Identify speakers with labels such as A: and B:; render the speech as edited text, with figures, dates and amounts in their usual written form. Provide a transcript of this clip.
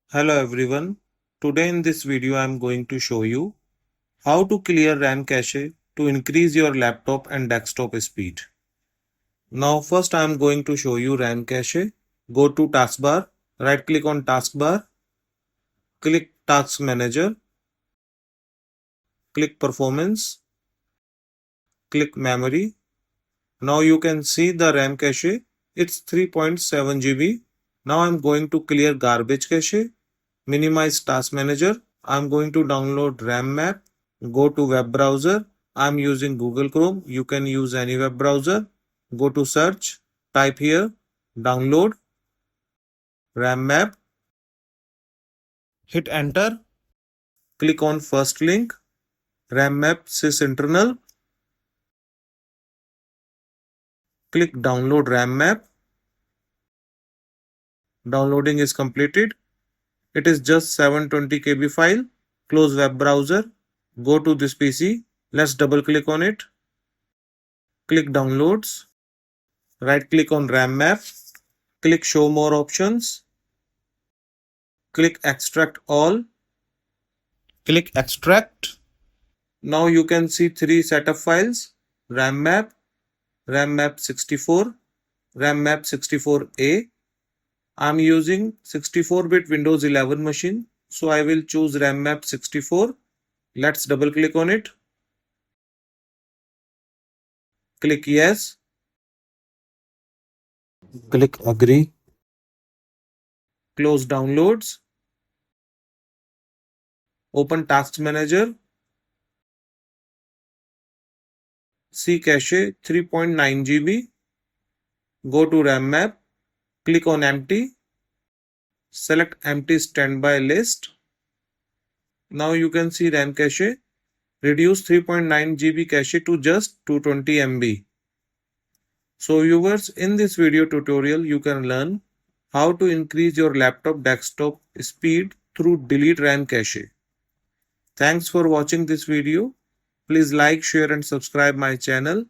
A: Hello everyone. Today in this video I am going to show you how to clear RAM cache to increase your laptop and desktop speed. Now first I am going to show you RAM cache. Go to taskbar, right click on taskbar, click task manager, click performance, click memory. Now you can see the RAM cache. It's 3.7 GB. Now I am going to clear garbage cache, minimize task manager. I am going to download RAM map. Go to web browser. I am using Google Chrome. You can use any web browser. Go to search. Type here. Download RAM map. Hit enter. Click on first link. RAM map sys internal. Click download RAM map. Downloading is completed. It is just 720 KB file. Close web browser. Go to this PC. Let's double click on it. Click downloads. Right click on RAM map. Click show more options. Click extract all. Click extract. Now you can see three setup files: RAM map 64, RAM map 64A. I'm using 64-bit Windows 11 machine, so I will choose RAM map 64. Let's double click on it. Click yes. Click agree. Close downloads. Open task manager. See cache 3.9 GB. Go to RAM map. Click on empty. Select empty standby list. Now you can see RAM cache. Reduce 3.9 GB cache to just 220 MB. So viewers, in this video tutorial you can learn how to increase your laptop desktop speed through delete RAM cache. Thanks for watching this video. Please like, share and subscribe my channel.